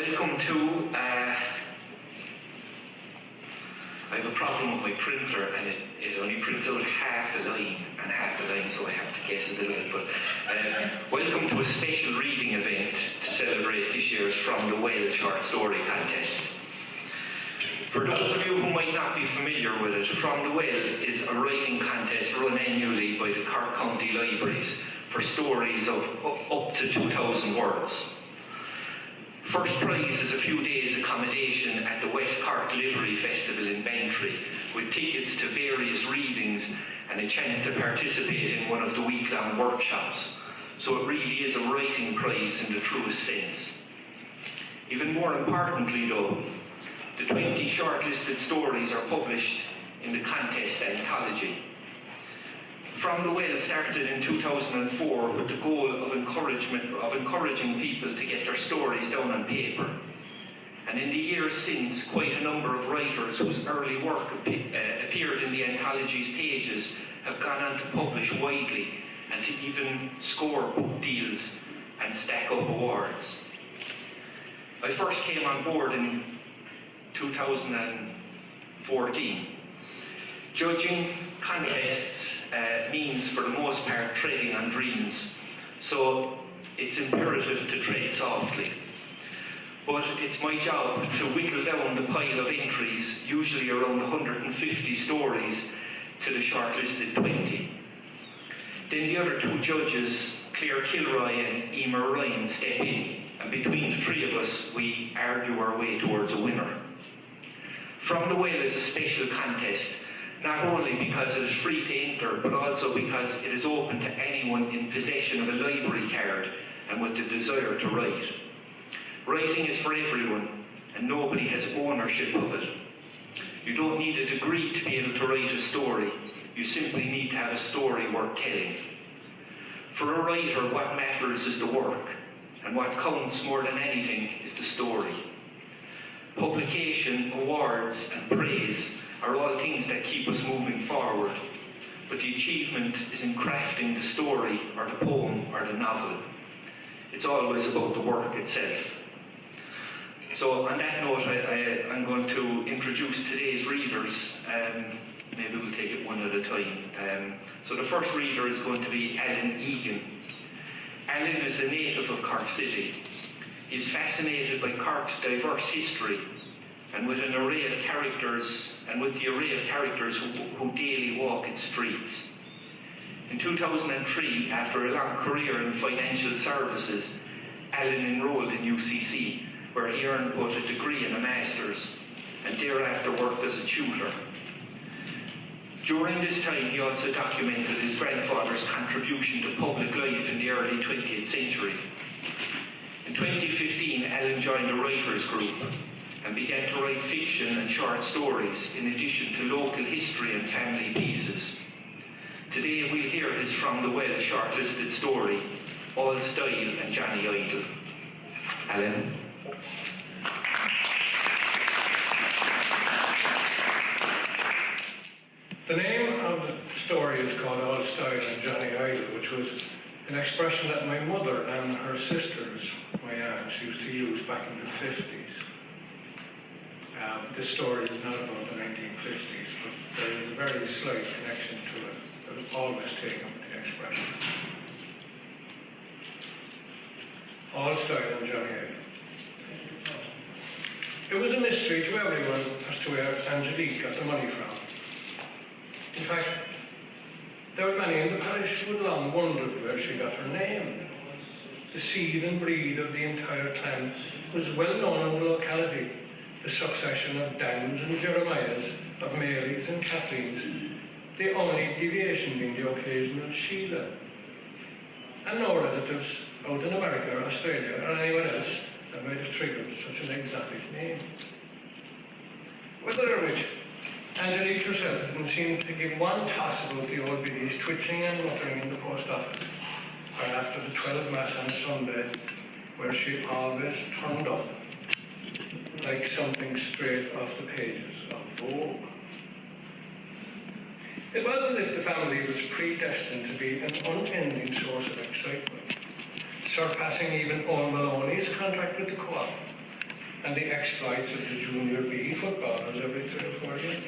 Welcome to, I have a problem with my printer and it only prints out half a line and half a line, so I have to guess a little bit. But welcome to a special reading event to celebrate this year's From the Well short story contest. For those of you who might not be familiar with it, From the Well is a writing contest run annually by the Cork County Libraries for stories of up to 2,000 words. First prize is a few days accommodation at the West Cork Literary Festival in Bantry, with tickets to various readings and a chance to participate in one of the week-long workshops. So it really is a writing prize in the truest sense. Even more importantly though, the 20 shortlisted stories are published in the contest anthology. From the Well started in 2004 with the goal of encouraging people to get their stories down on paper. And in the years since, quite a number of writers whose early work appeared in the anthology's pages have gone on to publish widely and to even score book deals and stack up awards. I first came on board in 2014. Judging contests means, for the most part, treading on dreams, so it's imperative to tread softly. But it's my job to whittle down the pile of entries, usually around 150 stories, to the shortlisted 20. Then the other two judges, Claire Kilroy and Emer Ryan, step in, and between the three of us, we argue our way towards a winner. From the Well is a special contest, not only because it is free to enter, but also because it is open to anyone in possession of a library card and with the desire to write. Writing is for everyone, and nobody has ownership of it. You don't need a degree to be able to write a story. You simply need to have a story worth telling. For a writer, what matters is the work, and what counts more than anything is the story. Publication, awards, and praise are all things that keep us moving forward, but the achievement is in crafting the story or the poem or the novel. It's always about the work itself. So on that note, I'm going to introduce today's readers. Maybe we'll take it one at a time. So the first reader is going to be Alan Egan. Alan is a native of Cork City. He's fascinated by Cork's diverse history and with the array of characters who daily walk its streets. In 2003, after a long career in financial services, Alan enrolled in UCC, where he earned both a degree and a master's, and thereafter worked as a tutor. During this time, he also documented his grandfather's contribution to public life in the early 20th century. In 2015, Alan joined a writers group and began to write fiction and short stories in addition to local history and family pieces. Today we'll hear his From the Well shortlisted story, All Style and Johnny Idle. Alan. The name of the story is called All Style and Johnny Idle, which was an expression that my mother and her sisters, my aunts, used to use back in the 50s. This story is not about the 1950s, but there is a very slight connection to it that was always taken with the expression. All Style and Johnny Idle. It was a mystery to everyone as to where Angelique got the money from. In fact, there were many in the parish who had long wondered where she got her name. The seed and breed of the entire clan was well known in the locality. The succession of Dans and Jeremiahs, of Marys and Kathleen's, the only deviation being the occasional Sheila. And no relatives out in America or Australia or anywhere else that might have triggered such an exotic name. Whether or which, Angelique herself didn't seem to give one toss about the old biddies twitching and muttering in the post office, or after the 12 Mass on Sunday, where she always turned up, like something straight off the pages of Vogue. It was as if the family was predestined to be an unending source of excitement, surpassing even old Maloney's contract with the co-op, and the exploits of the Junior B footballers every 3 or 4 years.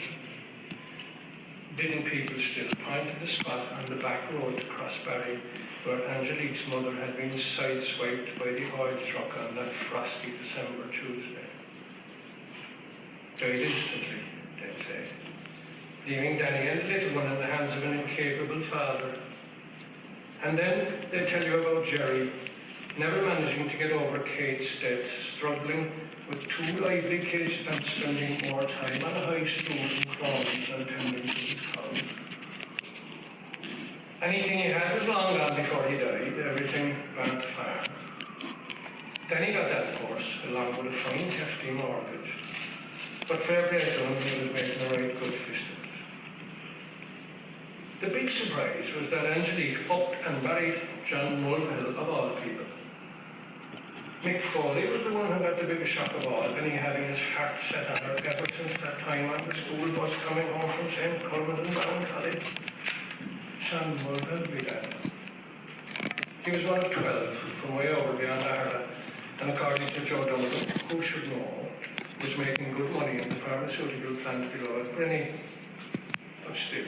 Didn't people still point to the spot on the back road to Crossbarry where Angelique's mother had been sideswiped by the oil truck on that frosty December Tuesday? Died instantly, they'd say, leaving Danny and the little one in the hands of an incapable father. And then they tell you about Jerry, never managing to get over Kate's death, struggling with 2 lively kids and spending more time on a high stool in Crohn's than tending to his cows. Anything he had was long gone before he died, everything went far. Then he got that course, along with a fine hefty mortgage. But fair play to him, he was making a right good fist of it. The big surprise was that Angelique upped and married John Mulvihill of all people. Mick Foley was the one who got the biggest shock of all, Benny having his heart set on her ever since that time on the school bus coming home from St. Colman's Bound College. John Mulvihill began. He was one of 12 from way over beyond Ireland, and according to Joe Doyle, who should know, was making good money in the pharmaceutical plant below at Brenny. But still,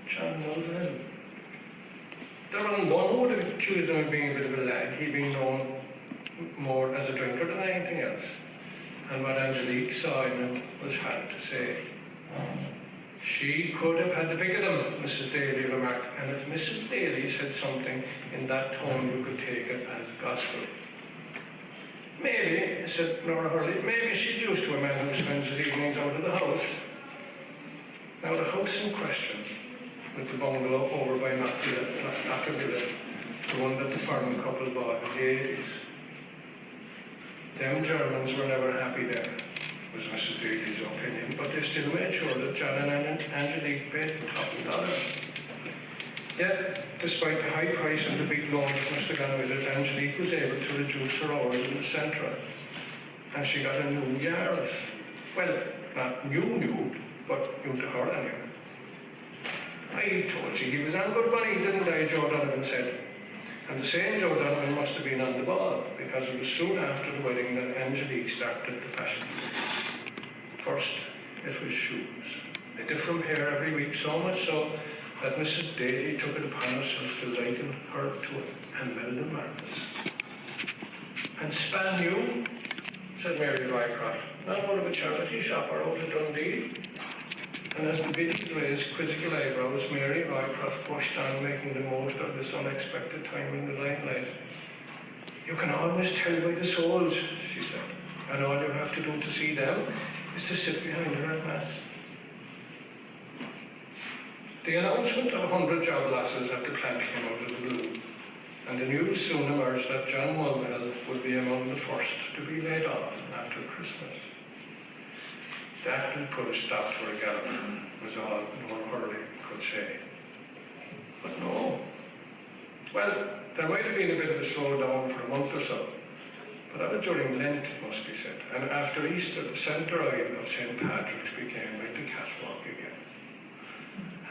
John Mulvihill. There wasn't one who would have accused him of being a bit of a lad, he being known more as a drinker than anything else. And what Angelique saw in him was hard to say. She could have had the pick of them, Mrs. Daly remarked, and if Mrs. Daly said something in that tone, you could take it as gospel. Maybe, said Nora Hurley, maybe she's used to a man who spends his evenings out of the house. Now the house in question, with the bungalow over by Knockerville, the one that the Furman couple bought in the 80s. Them Germans were never happy there, was Mrs. Daly's opinion, but they still made sure that John and Angelique paid the top $1. Yet, despite the high price and the big loan that must have gone with it, Angelique was able to reduce her hours in the centre, and she got a new Yaris. Well, not new, but new to her anyway. I told you he was on good money, didn't I, Joe Donovan said. And the same Joe Donovan must have been on the ball, because it was soon after the wedding that Angelique started the fashion. First, it was shoes. A different pair every week, so much so that Mrs. Daly took it upon herself to liken her to it and meld them marvellous. And span new, said Mary Rycroft, not out of a charity shop or out of Dundee. And as the biddies raised quizzical eyebrows, Mary Rycroft pushed on, making the most of this unexpected time in the limelight. You can always tell by the souls, she said, and all you have to do to see them is to sit behind her at Mass. The announcement of 100 job losses at the plant came out of the blue, and the news soon emerged that John Mulvihill would be among the first to be laid off after Christmas. That would put a stop to a gallop, was all Nora Hurley could say. But no. Well, there might have been a bit of a slowdown for a month or so, but that was during Lent, it must be said, and after Easter, the centre aisle of St. Patrick's became like the catwalk again.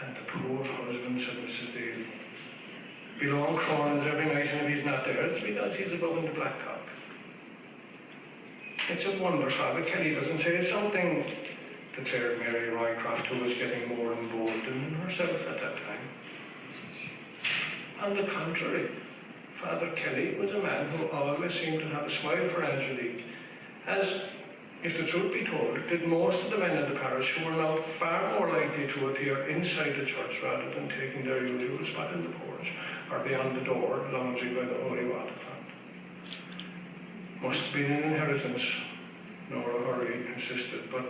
And the poor husband, said Mrs. Daly, below Cronin's every night, and if he's not there, it's because he's above in the Blackcock. It's a wonder Father Kelly doesn't say something, declared Mary Rycroft, who was getting more emboldened in herself at that time. On the contrary, Father Kelly was a man who always seemed to have a smile for Angelique, as, if the truth be told, did most of the men in the parish, who were now far more likely to appear inside the church rather than taking their usual spot in the porch or beyond the door, lounging by the holy water font. Must have been an inheritance, Nora Hurley insisted, but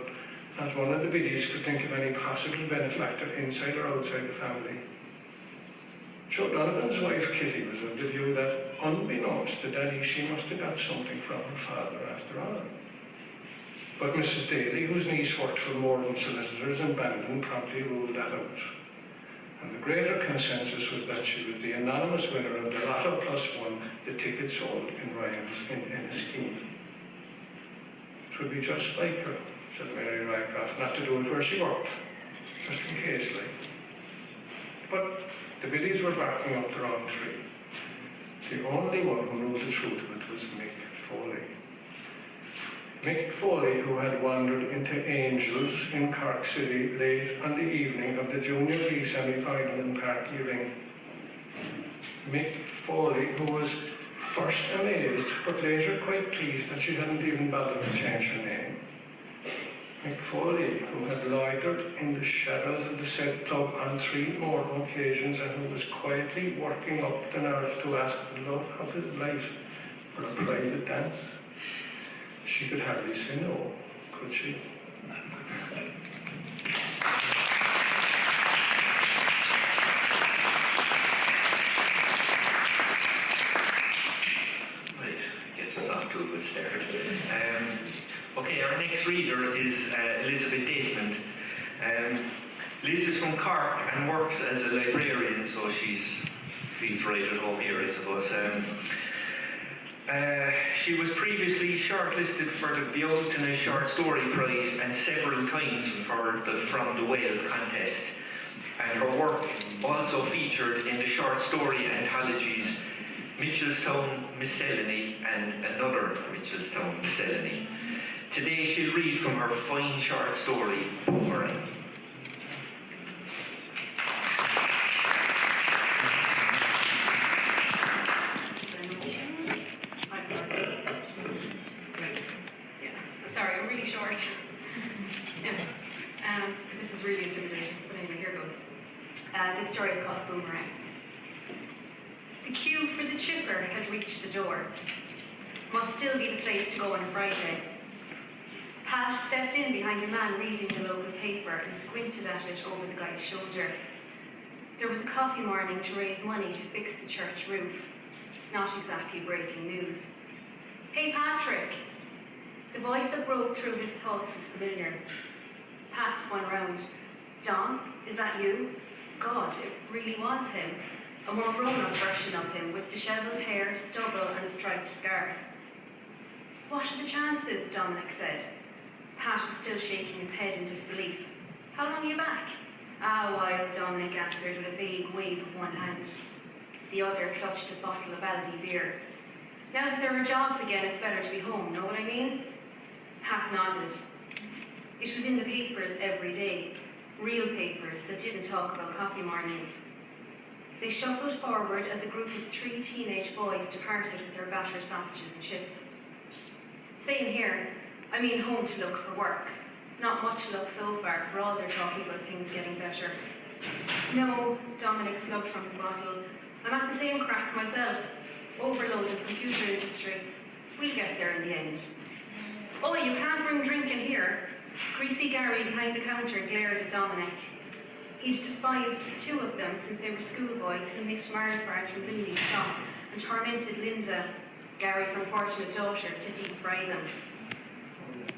not one of the biddies could think of any possible benefactor inside or outside the family. Joe Donovan's wife Kitty was of the view that, unbeknownst to Danny, she must have got something from her father after all. But Mrs. Daly, whose niece worked for Moran solicitors in Bandon, promptly ruled that out. And the greater consensus was that she was the anonymous winner of the Lotto +1, the ticket sold in Ryan's in a scheme. It would be just like her, said Mary Rycroft, not to do it where she worked, just in case, like. But the biddies were barking up the wrong tree. The only one who knew the truth of it was Mick Foley. Mick Foley, who had wandered into Angels in Cork City late on the evening of the Junior B semi-final in Park Ewing. Mick Foley, who was first amazed, but later quite pleased that she hadn't even bothered to change her name. Mick Foley, who had loitered in the shadows of the said club on 3 more occasions and who was quietly working up the nerve to ask the love of his life for a private dance. She could hardly say no, could she? Right, gets us off to a good start. Okay, our next reader is Elizabeth Desmond. Liz is from Cork and works as a librarian, so she feels right at home here, I suppose. She was previously shortlisted for the Bealtaine Short Story Prize and several times for the From the Well contest. And her work also featured in the short story anthologies Mitchelstown, Miscellany and Another Mitchelstown, Miscellany. Today she'll read from her fine short story, Boomerang. Sorry, I'm really short. This is really intimidating, but anyway, here goes. This story is called Boomerang. The queue for the chipper had reached the door. Must still be the place to go on a Friday. Pat stepped in behind a man reading the local paper and squinted at it over the guy's shoulder. There was a coffee morning to raise money to fix the church roof. Not exactly breaking news. Hey, Patrick! The voice that broke through his thoughts was familiar. Pat spun round. Don, is that you? God, it really was him. A more grown-up version of him, with dishevelled hair, stubble and a striped scarf. What are the chances? Dominic said. Pat was still shaking his head in disbelief. How long are you back? A while, Dominic answered with a vague wave of one hand. The other clutched a bottle of Aldi beer. Now that there are jobs again, it's better to be home, know what I mean? Pat nodded. It was in the papers every day. Real papers that didn't talk about coffee mornings. They shuffled forward as a group of 3 teenage boys departed with their battered sausages and chips. Same here. I mean home to look for work. Not much luck so far, for all they're talking about things getting better. No, Dominic slugged from his bottle. I'm at the same crack myself. Overloaded computer industry. We'll get there in the end. Oh, you can't bring drink in here. Greasy Gary behind the counter glared at Dominic. He'd despised 2 of them since they were schoolboys who nicked Mars bars from Billy's shop and tormented Linda, Gary's unfortunate daughter, to deep fry them.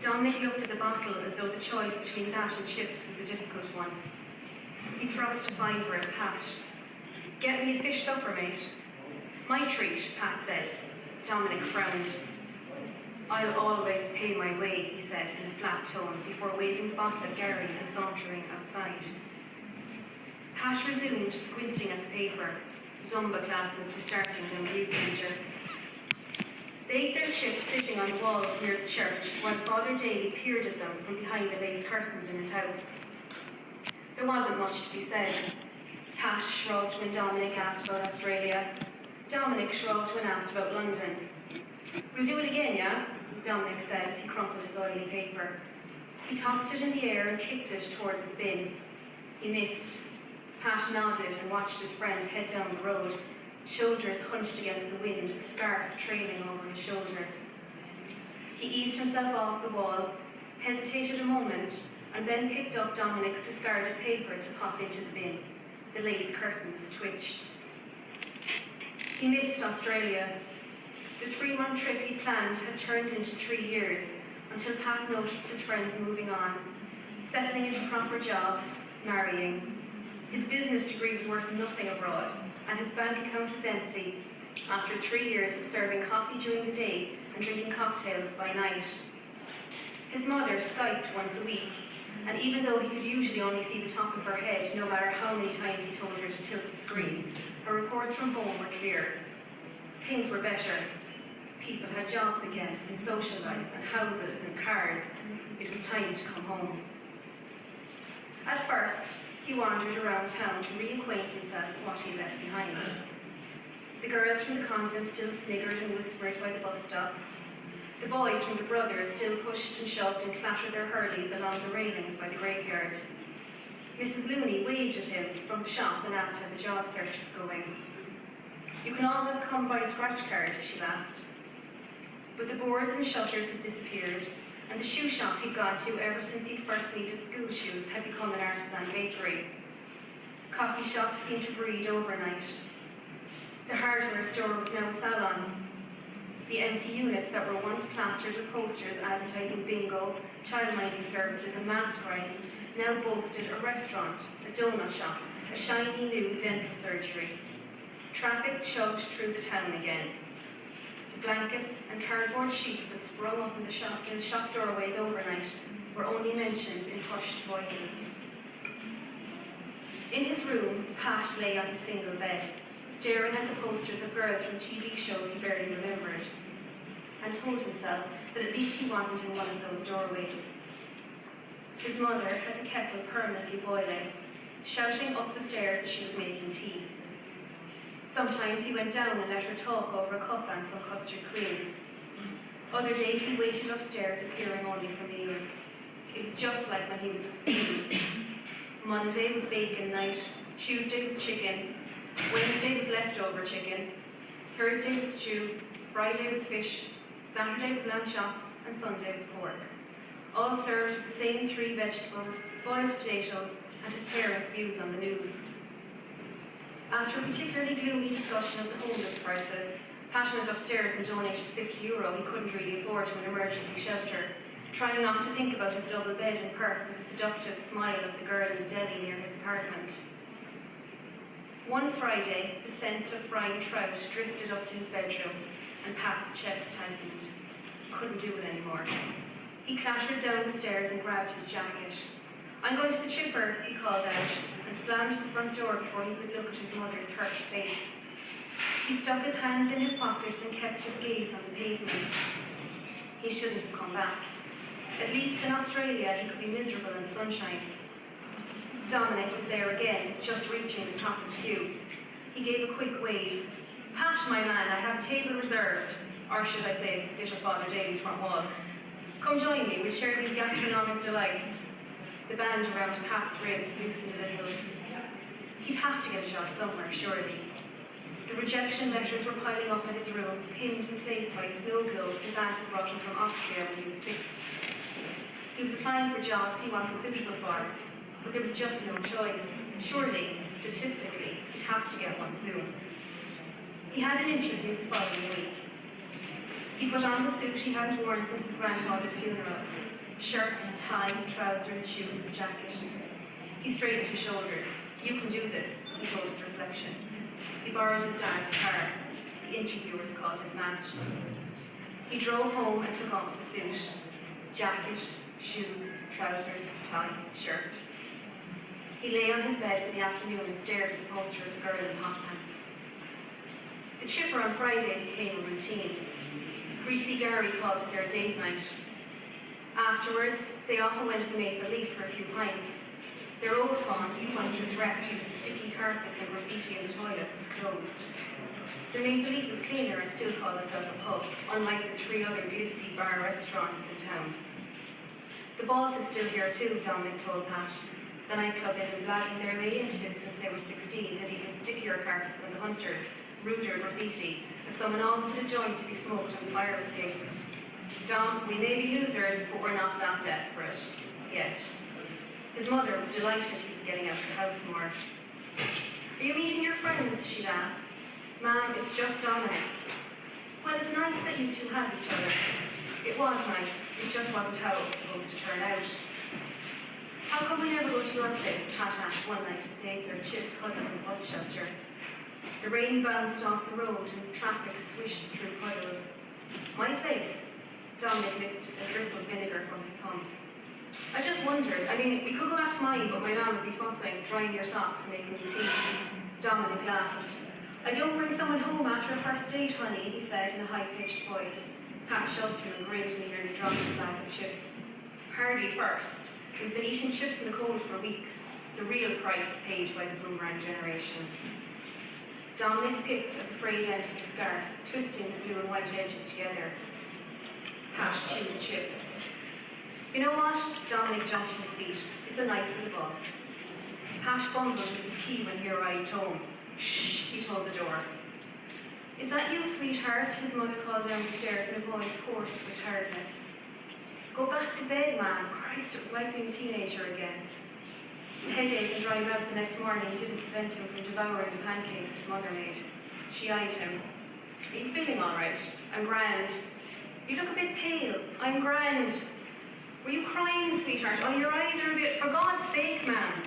Dominic looked at the bottle as though the choice between that and chips was a difficult one. He thrust a fiver at Pat. Get me a fish supper, mate. My treat, Pat said. Dominic frowned. I'll always pay my way, he said in a flat tone before waving the bottle at Gary and sauntering outside. Pat resumed, squinting at the paper. Zumba classes were starting in Bealtaine. They ate their chips sitting on the wall near the church, while Father Daly peered at them from behind the lace curtains in his house. There wasn't much to be said. Pat shrugged when Dominic asked about Australia. Dominic shrugged when asked about London. We'll do it again, yeah? Dominic said as he crumpled his oily paper. He tossed it in the air and kicked it towards the bin. He missed. Pat nodded and watched his friend head down the road, shoulders hunched against the wind, scarf trailing over his shoulder. He eased himself off the wall, hesitated a moment, and then picked up Dominic's discarded paper to pop into the bin. The lace curtains twitched. He missed Australia. The 3-month trip he planned had turned into 3 years, until Pat noticed his friends moving on, settling into proper jobs, marrying. His business degree was worth nothing abroad, and his bank account was empty after 3 years of serving coffee during the day and drinking cocktails by night. His mother Skyped once a week, and even though he could usually only see the top of her head, no matter how many times he told her to tilt the screen, her reports from home were clear. Things were better. People had jobs again, and social lives, and houses, and cars. It was time to come home. At first, he wandered around town to reacquaint himself with what he left behind. The girls from the convent still sniggered and whispered by the bus stop. The boys from the brothers still pushed and shoved and clattered their hurleys along the railings by the graveyard. Mrs. Looney waved at him from the shop and asked how the job search was going. You can always come by scratch card, she laughed. But the boards and shutters had disappeared, and the shoe shop he'd gone to ever since he'd first needed school shoes had become an artisan bakery. Coffee shops seemed to breed overnight. The hardware store was now a salon. The empty units that were once plastered with posters advertising bingo, child-minding services and maths grinds now boasted a restaurant, a donut shop, a shiny new dental surgery. Traffic chugged through the town again. The blankets and cardboard sheets that sprung up in the shop doorways overnight were only mentioned in hushed voices. In his room, Pat lay on his single bed, staring at the posters of girls from TV shows he barely remembered, and told himself that at least he wasn't in one of those doorways. His mother had the kettle permanently boiling, shouting up the stairs as she was making tea. Sometimes he went down and let her talk over a cup and some custard creams. Other days he waited upstairs, appearing only for meals. It was just like when he was at school. Monday was bacon night, Tuesday was chicken, Wednesday was leftover chicken, Thursday was stew, Friday was fish, Saturday was lamb chops, and Sunday was pork. All served with the same 3 vegetables, boiled potatoes, and his parents' views on the news. After a particularly gloomy discussion of the homeless crisis, Pat went upstairs and donated €50 he couldn't really afford to an emergency shelter, trying not to think about his double bed in Perth and the seductive smile of the girl in the deli near his apartment. One Friday, the scent of frying trout drifted up to his bedroom, and Pat's chest tightened. He couldn't do it anymore. He clattered down the stairs and grabbed his jacket. I'm going to the chipper, he called out, and slammed the front door before he could look at his mother's hurt face. He stuck his hands in his pockets and kept his gaze on the pavement. He shouldn't have come back. At least in Australia, he could be miserable in the sunshine. Dominic was there again, just reaching the top of the queue. He gave a quick wave. Pat, my man, I have table reserved. Or should I say, little Father Daly's front wall. Come join me, we'll share these gastronomic delights. The band around Pat's ribs loosened a little. He'd have to get a job somewhere, surely. The rejection letters were piling up in his room, pinned in place by a snow globe his aunt had brought him from Austria when he was 6. He was applying for jobs he wasn't suitable for, but there was just no choice. Surely, statistically, he'd have to get one soon. He had an interview the following week. He put on the suit he hadn't worn since his grandfather's funeral. Shirt, tie, trousers, shoes, jacket. He straightened his shoulders. You can do this, he told his reflection. He borrowed his dad's car. The interviewers called him Matt. He drove home and took off the suit. Jacket, shoes, trousers, tie, shirt. He lay on his bed for the afternoon and stared at the poster of the girl in hot pants. The chipper on Friday became a routine. Greasy Gary called it their date night. Afterwards, they often went to the Maple Leaf for a few pints. Their old haunt, the Hunter's Rest, with the sticky carpets and graffiti in the toilets, was closed. The Maple Leaf was cleaner and still called itself a pub, unlike the 3 other glitzy bar restaurants in town. The Vault is still here too, Dominic told Pat. The nightclub they'd been blagging their way into since they were 16 had even stickier carpets than the Hunters, ruder graffiti, and someone always had a joint to be smoked on the fire escape. Dom, we may be losers, but we're not that desperate. Yet. His mother was delighted he was getting out of the house more. Are you meeting your friends? She'd ask. Ma'am, it's just Dominic. Well, it's nice that you two have each other. It was nice. It just wasn't how it was supposed to turn out. How come we never go to your place? Pat asked one night as they ate their chips huddled in the bus shelter. The rain bounced off the road and traffic swished through puddles. My place? Dominic licked a drip of vinegar from his thumb. I just wondered. I mean, we could go back to mine, but my mum would be fussing, drying your socks and making you tea. Dominic laughed. "I don't bring someone home after a first date, honey," he said in a high-pitched voice. Pat shoved him and grinned when he nearly dropped his bag of chips. "Hardly first. We've been eating chips in the cold for weeks. The real price paid by the Boomerang generation." Dominic picked at the frayed end of his scarf, twisting the blue and white edges together. Pat chewed a chip. "You know what?" Dominic jumped to his feet. "It's a night for the vault." Pat fumbled with his key when he arrived home. "Shh," he told the door. "Is that you, sweetheart?" his mother called down the stairs in a voice hoarse with tiredness. "Go back to bed, man. Christ, it was like being a teenager again." The headache and dry mouth the next morning didn't prevent him from devouring the pancakes his mother made. She eyed him. "Are you feeling all right?" "I'm grand." "You look a bit pale." "I'm grand." "Were you crying, sweetheart? Oh, your eyes are a bit... For God's sake, ma'am."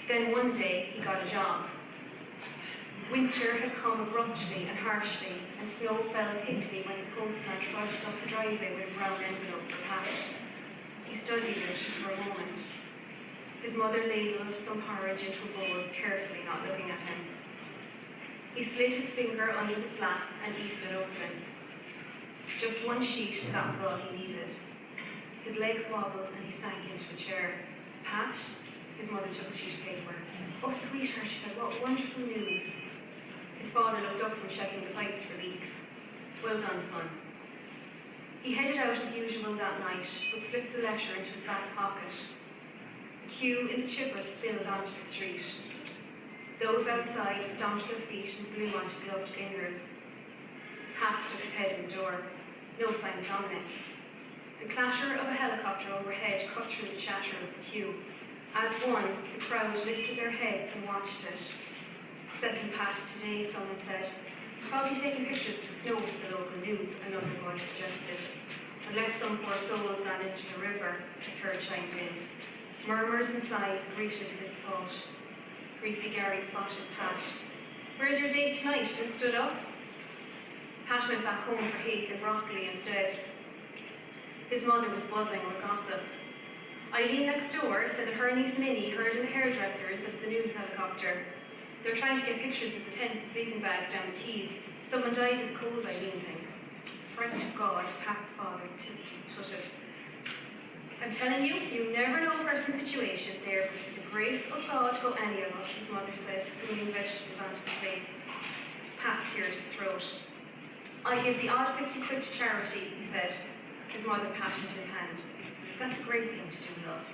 Then one day he got a job. Winter had come abruptly and harshly, and snow fell thickly when the postman trudged up the driveway with a brown envelope for Pat. He studied it for a moment. His mother ladled some porridge into a bowl, carefully, not looking at him. He slid his finger under the flap and eased it open. Just one sheet, but that was all he needed. His legs wobbled and he sank into a chair. "Pat?" His mother took a sheet of paper. "Oh, sweetheart," she said, "what wonderful news." His father looked up from checking the pipes for leaks. "Well done, son." He headed out as usual that night, but slipped the letter into his back pocket. The queue in the chipper spilled onto the street. Those outside stomped their feet and blew onto gloved fingers. Pat stuck his head in the door. No sign of Dominic. The clatter of a helicopter overhead cut through the chatter of the queue. As one, the crowd lifted their heads and watched it. "Second pass today," someone said. "Probably taking pictures of the snow for the local news," another voice suggested. "Unless some poor soul has gone into the river," a third chimed in. Murmurs and sighs greeted this thought. Greasy Gary spotted Pat. "Where's your date tonight? Been stood up?" Pat went back home for hake and broccoli instead. His mother was buzzing with gossip. Eileen next door said that her niece Minnie heard in the hairdressers that it's a news helicopter. They're trying to get pictures of the tents and sleeping bags down the quays. Someone died of the cold, Eileen thinks. Fright to God, Pat's father tutted. "I'm telling you, you never know a person's situation. There, with the grace of God, go any of us," his mother said, spooning vegetables onto the plates. Pat cleared his throat. "I give the odd 50 quid to charity," he said. His mother patted his hand. "That's a great thing to do, love."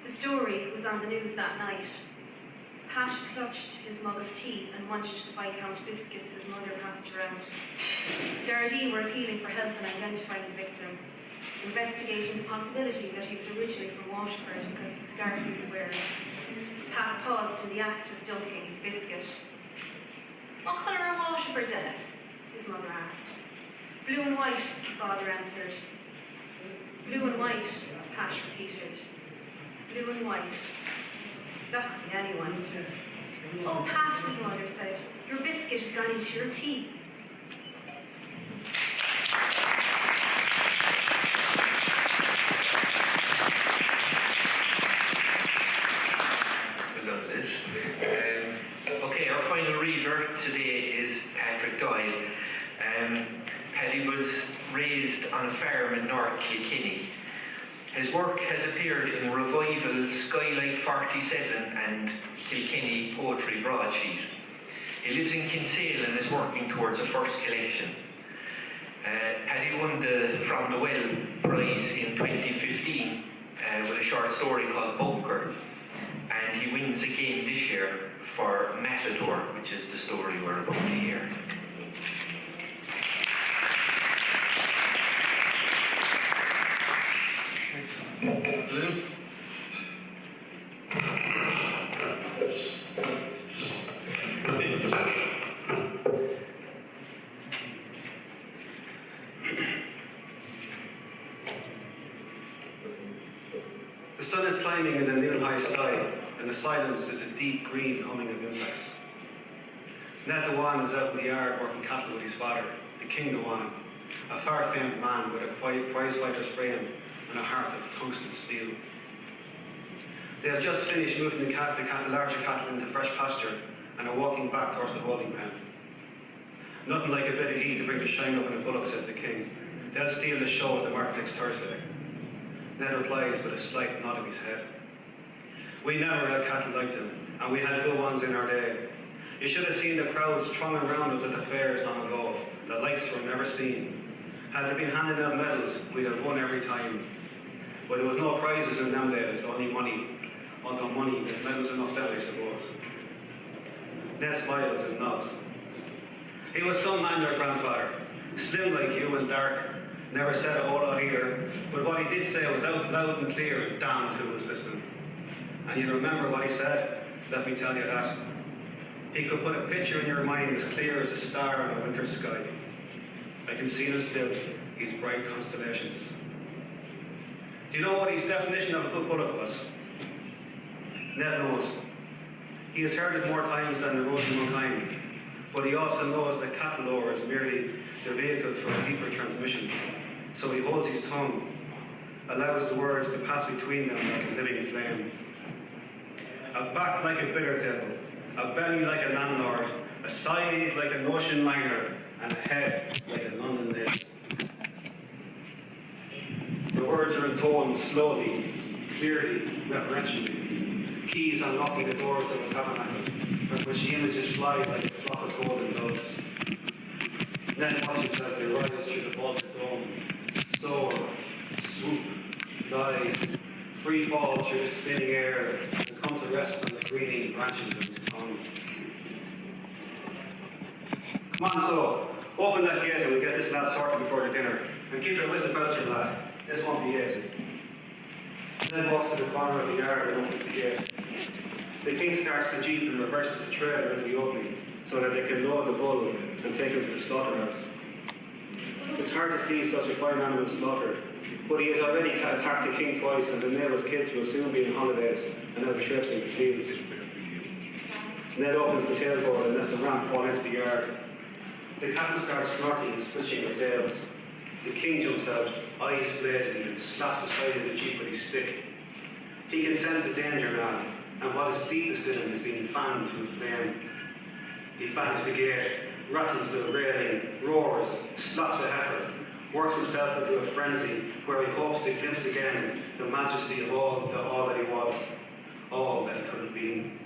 The story was on the news that night. Pat clutched his mug of tea and munched the Viscount biscuits his mother passed around. The Gardaí were appealing for help in identifying the victim, investigating the possibility that he was originally from Waterford because of the scarf he was wearing. Pat paused in the act of dunking his biscuit. "What colour are Waterford, Dennis?" his mother asked. "Blue and white," his father answered. "Blue and white," Pat repeated. "Blue and white. That could be anyone." "Oh, Pat," his mother said, "your biscuit has gone into your tea." Well done, Liz. Okay, our final reader today is Patrick Doyle. Paddy was raised on a farm in North Kilkenny. His work has appeared in Revival's Skylight 47 and Kilkenny Poetry Broadsheet. He lives in Kinsale and is working towards a first collection. Paddy won the From the Well prize in 2015 with a short story called Bunker, and he wins again this year for Matador, which is the story we're about to hear. The sun is climbing in the noon-high sky, and the silence is a deep green humming of insects. Ned Dewan is out in the yard working cattle with his father, the King Dewan, a far-famed man with a prize-fighter's frame and a heart of tungsten steel. They have just finished moving the larger cattle into fresh pasture, and are walking back towards the holding pen. Nothing like a bit of heat to bring the shine up in a bullock, says the king. They'll steal the show at the market next Thursday. Ned replies with a slight nod of his head. We never had cattle like them, and we had good ones in our day. You should have seen the crowds thronging around us at the fairs long ago. The likes were never seen. Had they been handing out medals, we'd have won every time. But there was no prizes in them days, only money. Although money is medals enough then, I suppose. Ned smiles and nods. He was some man, your grandfather. Slim like you and dark. Never said a whole lot either. But what he did say was out loud and clear, damn who was listening. And you remember what he said? Let me tell you that. He could put a picture in your mind as clear as a star in a winter sky. I can see them still, these bright constellations. Do you know what his definition of a good bullock was? Ned knows. He has heard it more times than the road to mankind, but he also knows that cattle lore is merely the vehicle for a deeper transmission. So he holds his tongue, allows the words to pass between them like a living flame. A back like a billiard table, a belly like a landlord, a side like an ocean liner, and a head like a London nail. The words are intoned slowly, clearly, reverentially. Keys unlocking the doors of the tabernacle, from which the images fly like a flock of golden doves. Ned watches as they rise through the vaulted dome, soar, swoop, glide, free fall through the spinning air, and come to rest on the greening branches of his tongue. Come on, so, open that gate and we'll get this lad sorted before the dinner. And keep your wits about you, lad. This won't be easy. Ned walks to the corner of the yard and opens the gate. The king starts the jeep and reverses the trailer into the opening so that they can load the bull and take him to the slaughterhouse. It's hard to see such a fine animal slaughtered, but he has already attacked the king twice, and the neighbour's kids will soon be on holidays and have trips in the fields. Ned opens the tailboard and lets the ram fall into the yard. The cattle start snorting and switching their tails. The king jumps out, eyes blazing, and slaps the side of the jeep with his stick. He can sense the danger now, and what is deepest in him is being fanned to a flame. He bangs the gate, rattles the railing, roars, slaps a heifer, works himself into a frenzy where he hopes to glimpse again the majesty of all that he was, all that he could have been.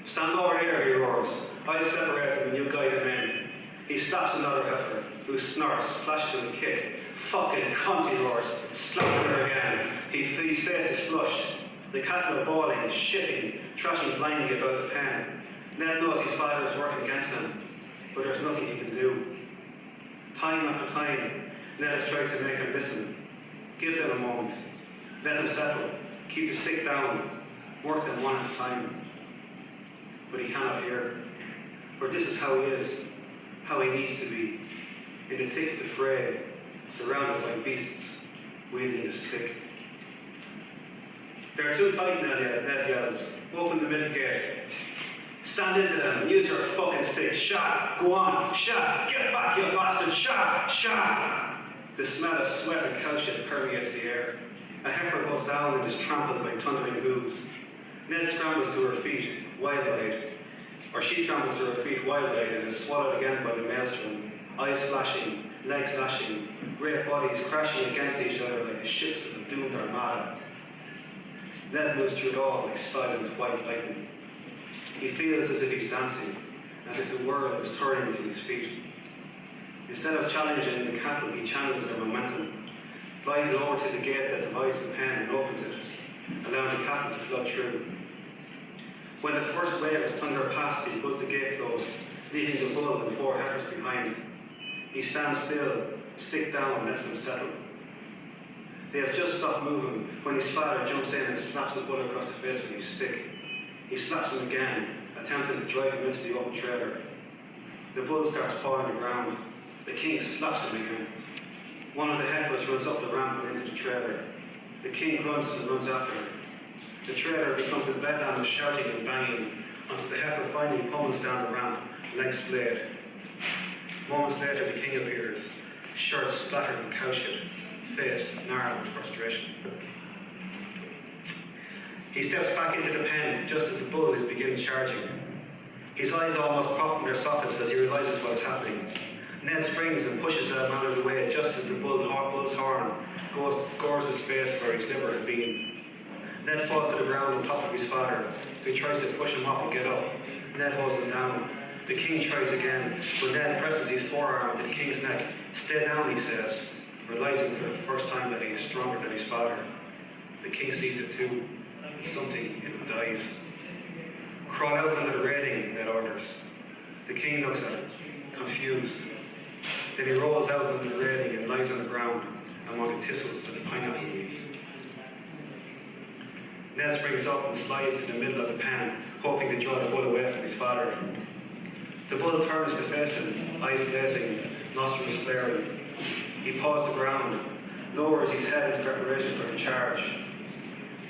Stand over here, he roars. I separate them and you guide them in. He slaps another heifer, who snorts, flashes him a kick. Fucking cunt, he roars, slapping her again. His face is flushed. The cattle are bawling, shitting, thrashing blindly about the pen. Ned knows his father is working against them, but there's nothing he can do. Time after time, Ned has tried to make him listen. Give them a moment. Let them settle. Keep the stick down. Work them one at a time. But he cannot hear. For this is how he is, how he needs to be, in the thick of the fray, surrounded by beasts, wielding a stick. They're too tight, Ned yells. Open the middle gate. Stand into them and use your fucking stick. Shot! Go on! Shot! Get back, you bastard! Shot! Shot! The smell of sweat and cow shit permeates the air. A heifer goes down and is trampled by thundering hooves. Ned scrambles to her feet, wild-eyed. Or she scrambles to her feet, wild-eyed, and is swallowed again by the maelstrom. Eyes flashing, legs lashing, great bodies crashing against each other like the ships of the doomed armada. Ned moves through it all like silent white lightning. He feels as if he's dancing, as if the world is turning to his feet. Instead of challenging the cattle, he channels their momentum, glides over to the gate that divides the pen and opens it, allowing the cattle to flood through. When the first wave has thundered past, he pulls the gate closed, leaving the bull and 4 heifers behind. He stands still, stick down, and lets them settle. They have just stopped moving when his father jumps in and slaps the bull across the face with his stick. He slaps him again, attempting to drive him into the open trailer. The bull starts pawing the ground. The king slaps him again. One of the heifers runs up the ramp and into the trailer. The king grunts and runs after him. The trailer becomes a bedlam of shouting and banging until the heifer finally pummels down the ramp, legs splayed. Moments later, the king appears, shirt splattered with cow shit, face gnarled with frustration. He steps back into the pen just as the bull is beginning charging. His eyes almost pop from their sockets as he realises what's happening. Ned springs and pushes him out of the way just as the bull's horn gores the space where his liver had been. Ned falls to the ground on top of his father, who tries to push him off and get up. Ned holds him down. The king tries again, but Ned presses his forearm to the king's neck. "Stay down," he says, realizing for the first time that he is stronger than his father. The king sees it too, and something in him dies. "Crawl out under the railing," Ned orders. The king looks at it, confused. Then he rolls out under the railing and lies on the ground among the thistles and the pineapple weeds. Ned springs up and slides to the middle of the pen, hoping to draw the bull away from his father. The bull turns to face him, eyes blazing, nostrils flaring. He paws the ground, lowers his head in preparation for a charge.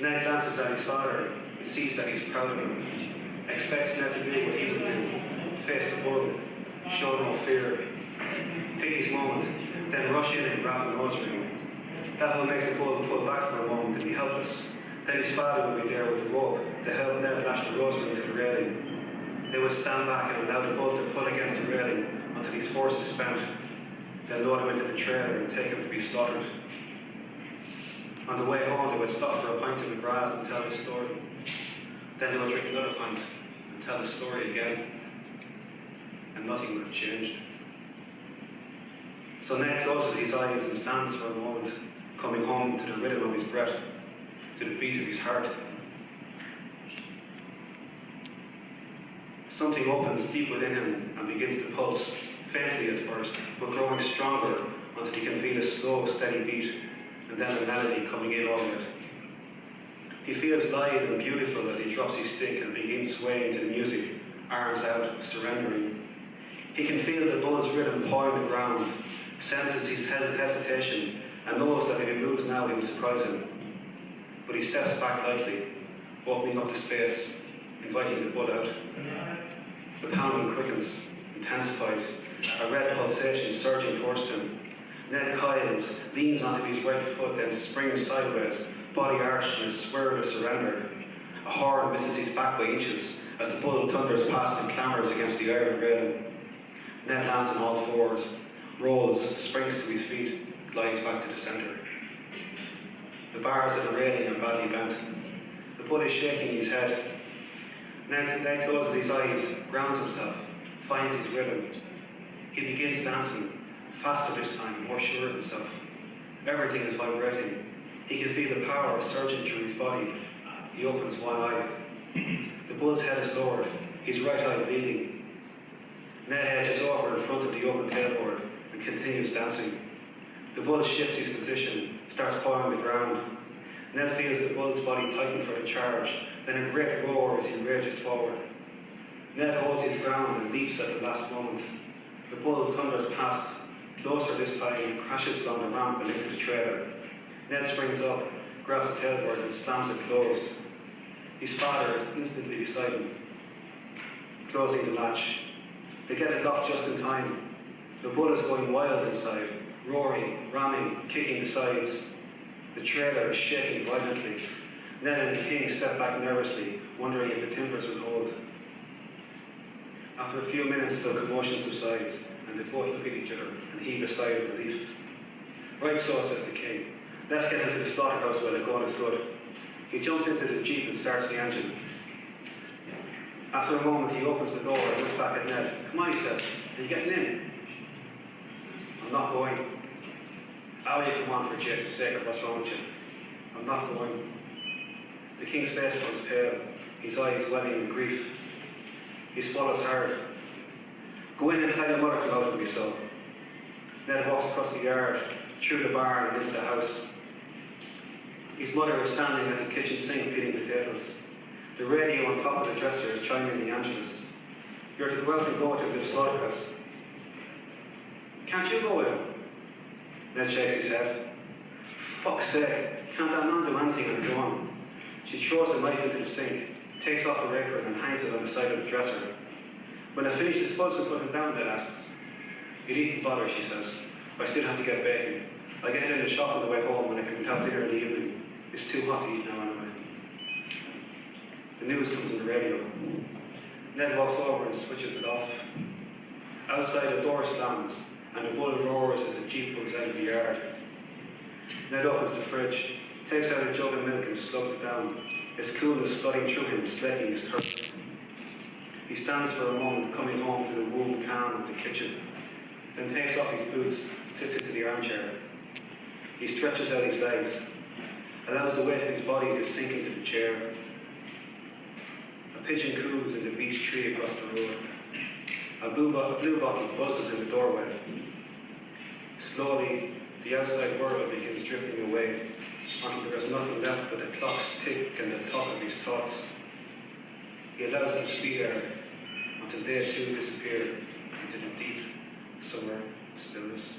Ned glances at his father and sees that he's proud of him. Expects Ned to do what he would do, face the bull, show no fear. Pick his moment, then rush in and grab the nose ring. That will make the bull pull back for a moment and be helpless. Then his father will be there with the rope to help Ned lash the rose ring to the railing. They would stand back and allow the bull to pull against the railing until his force is spent. Then load him into the trailer and take him to be slaughtered. On the way home, they would stop for a pint of the grass and tell the story. Then they would drink another pint and tell the story again. And nothing would have changed. So Ned closes his eyes and stands for a moment, coming home to the rhythm of his breath, to the beat of his heart. Something opens deep within him and begins to pulse, faintly at first, but growing stronger until he can feel a slow, steady beat, and then the melody coming in over it. He feels light and beautiful as he drops his stick and begins swaying to the music, arms out, surrendering. He can feel the bull's rhythm pawing the ground, senses his hesitation, and knows that if he moves now, he will surprise him. But he steps back lightly, opening up the space, inviting the bull out. The pounding quickens, intensifies, a red pulsation surging towards him. Ned coils, leans onto his right foot, then springs sideways, body arched in a swerve of surrender. A horn misses his back by inches as the bull thunders past and clamours against the iron railing. Ned lands on all fours, rolls, springs to his feet, glides back to the centre. The bars of the railing are badly bent. The bull is shaking his head. Ned closes his eyes, grounds himself, finds his rhythm. He begins dancing, faster this time, more sure of himself. Everything is vibrating. He can feel the power surging through his body. He opens one eye. The bull's head is lowered, his right eye bleeding. Ned edges over in front of the open tailboard and continues dancing. The bull shifts his position, starts pawing the ground. Ned feels the bull's body tighten for the charge, then a great roar as he rages forward. Ned holds his ground and leaps at the last moment. The bull thunders past, closer this time, and crashes along the ramp and into the trailer. Ned springs up, grabs the tailboard and slams it closed. His father is instantly beside him, closing the latch. They get it locked just in time. The bull is going wild inside, roaring, ramming, kicking the sides. The trailer is shaking violently. Ned and the king step back nervously, wondering if the timbers would hold. After a few minutes, the commotion subsides, and they both look at each other and heave a sigh of relief. "Right so," says the king. "Let's get into the slaughterhouse while the going is good." He jumps into the jeep and starts the engine. After a moment, he opens the door and looks back at Ned. "Come on," he says. "Are you getting in?" "I'm not going." "How will you come on, for Jesus' sake? What's wrong with you?" "I'm not going." The king's face turns pale, his eyes welling in grief. He swallows hard. "Go in and tell your mother to come out for me, so." Ned walks across the yard, through the barn and into the house. His mother is standing at the kitchen sink peeling potatoes. The radio on top of the dresser is chiming the Angelus. "You're to go out and go with him to the slaughterhouse." "Can't you go with him?" Ned shakes his head. "Fuck's sake, can't that man do anything on his own?" She throws a knife into the sink, takes off her apron and hangs it on the side of the dresser. "When I finish the spuds and put them down," Ned asks. "You needn't bother," she says. "I still have to get bacon. I get it in the shop on the way home when I can have dinner in the evening. It's too hot to eat now anyway." The news comes on the radio. Ned walks over and switches it off. Outside, a door slams, and a bull roars as a jeep pulls out of the yard. Ned opens the fridge, takes out a jug of milk and slugs it down. His coolness flooding through him, slaking his thirst. He stands for a moment, coming home to the warm calm of the kitchen, then takes off his boots, sits into the armchair. He stretches out his legs, allows the weight of his body to sink into the chair. A pigeon coos in the beech tree across the road. A blue bottle buzzes in the doorway. Slowly, the outside world begins drifting away until there is nothing left but the clock's tick and the thought of his thoughts. He allows them to be there until they too disappear into the deep summer stillness.